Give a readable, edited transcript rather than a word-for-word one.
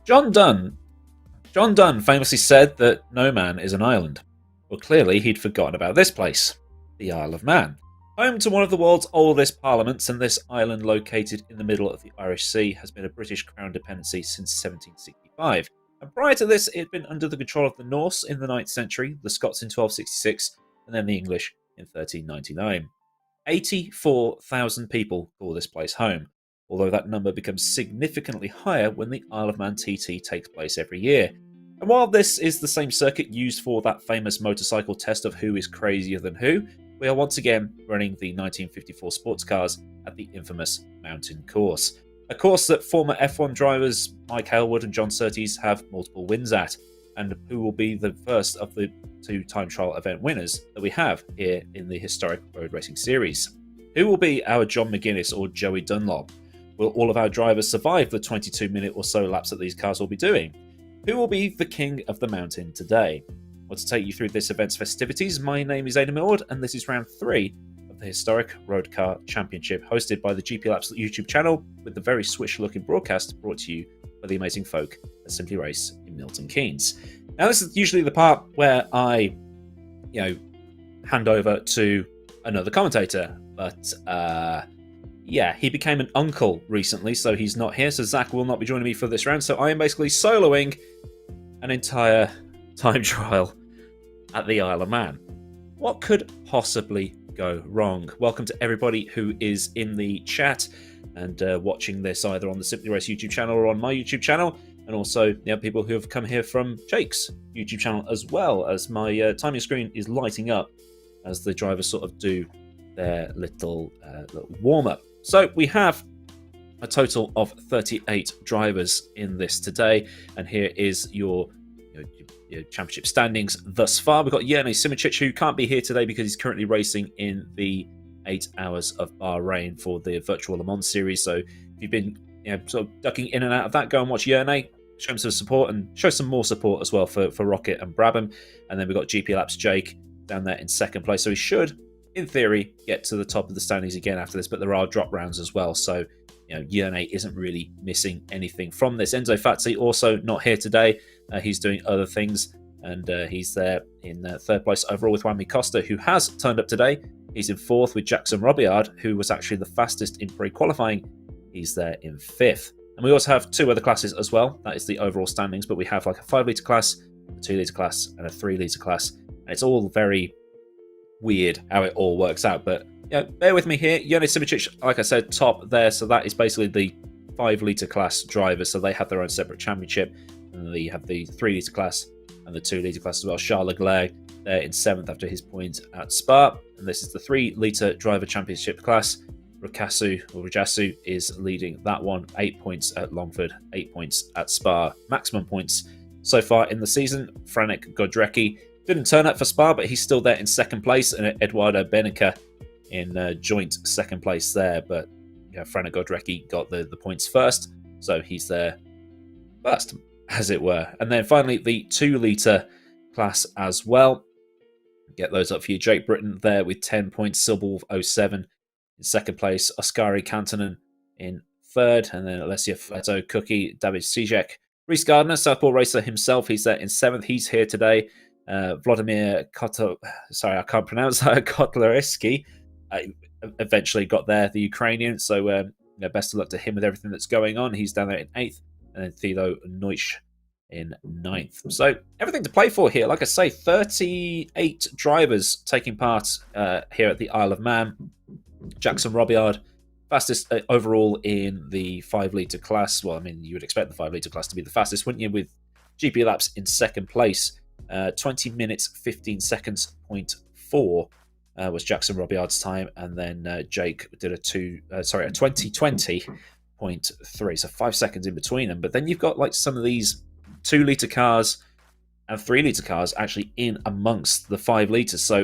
John Dunn. John Dunn famously said that no man is an island. Well, clearly he'd forgotten about this place, the Isle of Man. Home to one of the world's oldest parliaments, and this island located in the middle of the Irish Sea has been a British Crown dependency since 1765. And prior to this, it had been under the control of the Norse in the 9th century, the Scots in 1266, and then the English in 1399. 84,000 people call this place home, although that number becomes significantly higher when the Isle of Man TT takes place every year. And while this is the same circuit used for that famous motorcycle test of who is crazier than who, we are once again running the 1954 sports cars at the infamous Mountain Course. A course that former F1 drivers Mike Hailwood and John Surtees have multiple wins at, and who will be the first of the 2 time trial event winners that we have here in the historic road racing series. Who will be our John McGuinness or Joey Dunlop? Will all of our drivers survive the 22-minute or so laps that these cars will be doing? Who will be the king of the mountain today? Well, to take you through this event's festivities, my name is Aidan Millward, and this is round 3 of the historic Road Car Championship, hosted by the GP Laps YouTube channel, with the very swish-looking broadcast brought to you by the amazing folk at Simply Race in Milton Keynes. Now, this is usually the part where I, hand over to another commentator, but he became an uncle recently, so he's not here. So Zach will not be joining me for this round. So I am basically soloing an entire time trial at the Isle of Man. What could possibly go wrong? Welcome to everybody who is in the chat and watching this either on the Simply Race YouTube channel or on my YouTube channel, and also people who have come here from Jake's YouTube channel, as well as my timing screen is lighting up as the drivers sort of do their little warm-up. So we have a total of 38 drivers in this today, and here is your championship standings thus far. We've got Jerne Simicic, who can't be here today because he's currently racing in the 8 Hours of Bahrain for the Virtual Le Mans series. So if you've been sort of ducking in and out of that, go and watch Jerne, show him some support, and show some more support as well for Rocket and Brabham. And then we've got GP Laps Jake down there in 2nd place. So he should, in theory, get to the top of the standings again after this, but there are drop rounds as well. So Jerne isn't really missing anything from this. Enzo Fazzi also not here today. He's doing other things, and he's there in 3rd place overall with Juan Costa, who has turned up today. He's in 4th with Jackson Robillard, who was actually the fastest in pre-qualifying. He's there in 5th. And we also have 2 other classes as well. That is the overall standings, but we have like a 5-litre class, a 2-litre class, and a 3-litre class. And it's all very weird how it all works out, but bear with me here. Jerne Simicic, like I said, top there, so that is basically the 5-litre class drivers, so they have their own separate championship, and then you have the 3-litre class and the 2-litre class as well. Charles Leclerc there in 7th after his point at Spa, and this is the 3-litre driver championship class. Rajasu is leading that one, 8 points at Longford, 8 points at Spa. Maximum points so far in the season. Franek Godrecki didn't turn up for Spa, but he's still there in 2nd place, and Eduardo Benica in joint 2nd place there. But Franek Godrecki got the points first, so he's there first, as it were. And then finally, the 2-litre class as well. Get those up for you. Jake Britton there with 10 points. Silberwolf 07 in 2nd place. Oskari Kantonen in 3rd. And then Alessia Fletto, Cookie, David Sijek. Reese Gardner, Southpaw racer himself, he's there in 7th. He's here today. Vladimir Kotlarevsky eventually got there, the Ukrainian. So best of luck to him with everything that's going on. He's down there in 8th. And then Thilo Neutsch in 9th. So everything to play for here. Like I say, 38 drivers taking part here at the Isle of Man. Jackson Robillard, fastest overall in the 5-litre class. Well, I mean, you would expect the 5-litre class to be the fastest, wouldn't you? With GP Laps in 2nd place. 20 minutes, 15 seconds, 0.4 was Jackson Robillard's time. And then Jake did a 2020.3. So 5 seconds in between them. But then you've got like some of these 2-litre cars and 3-litre cars actually in amongst the 5 litres. So